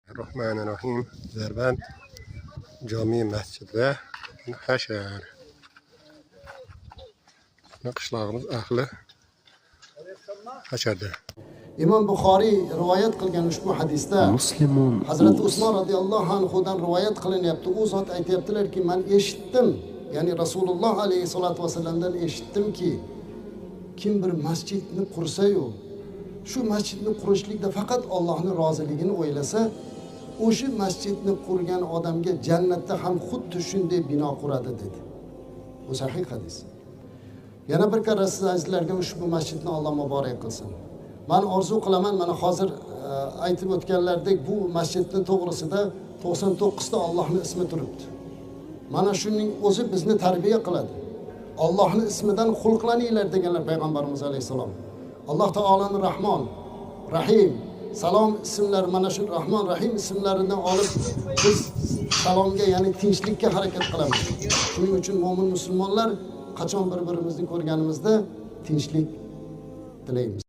Bismillahirrahmanirrahim. Derbent Cami Mescid'de Haşer. Qishlog'imiz ahli Haşer'de. İmam Buxoriy rivoyat qilgan ushbu hadisda Hazrati Usmon radhiyallohu anhudan rivoyat qilinyapti. U zot aytayaptilarki, men eshitdim, ya'ni Rasululloh alayhisolatu vasallamdan eshitdimki, kim bir masjidni qursa-yu, shu masjidni qurishlikda faqat Allohning roziligini o'ylasa, o'sha masjidni qurgan odamga jannatda ham xuddi shunday bino quradi dedi. Bu sahih hadis. Yana bir karra siz azizlarga ushbu masjidni Alloh muborak qilsin. Men orzu qilaman, mana hozir aytib o'tganlardek bu masjidning to'g'risida 99 ta Allohning ismi turibdi. Mana shuning o'zi bizni tarbiya qiladi. Allohning ismidan xulqlaninglar deganlar payg'ambarimiz alayhisalom. Alloh taolaning Rahmon, Rahim, Salom ismlari, mana shu Rahmon, Rahim ismlaridan olib biz salomga, ya'ni tinchlikka harakat qilamiz. Shuning uchun mo'min musulmonlar qachon bir-birimizni ko'rganimizda tinchlik tilaymiz.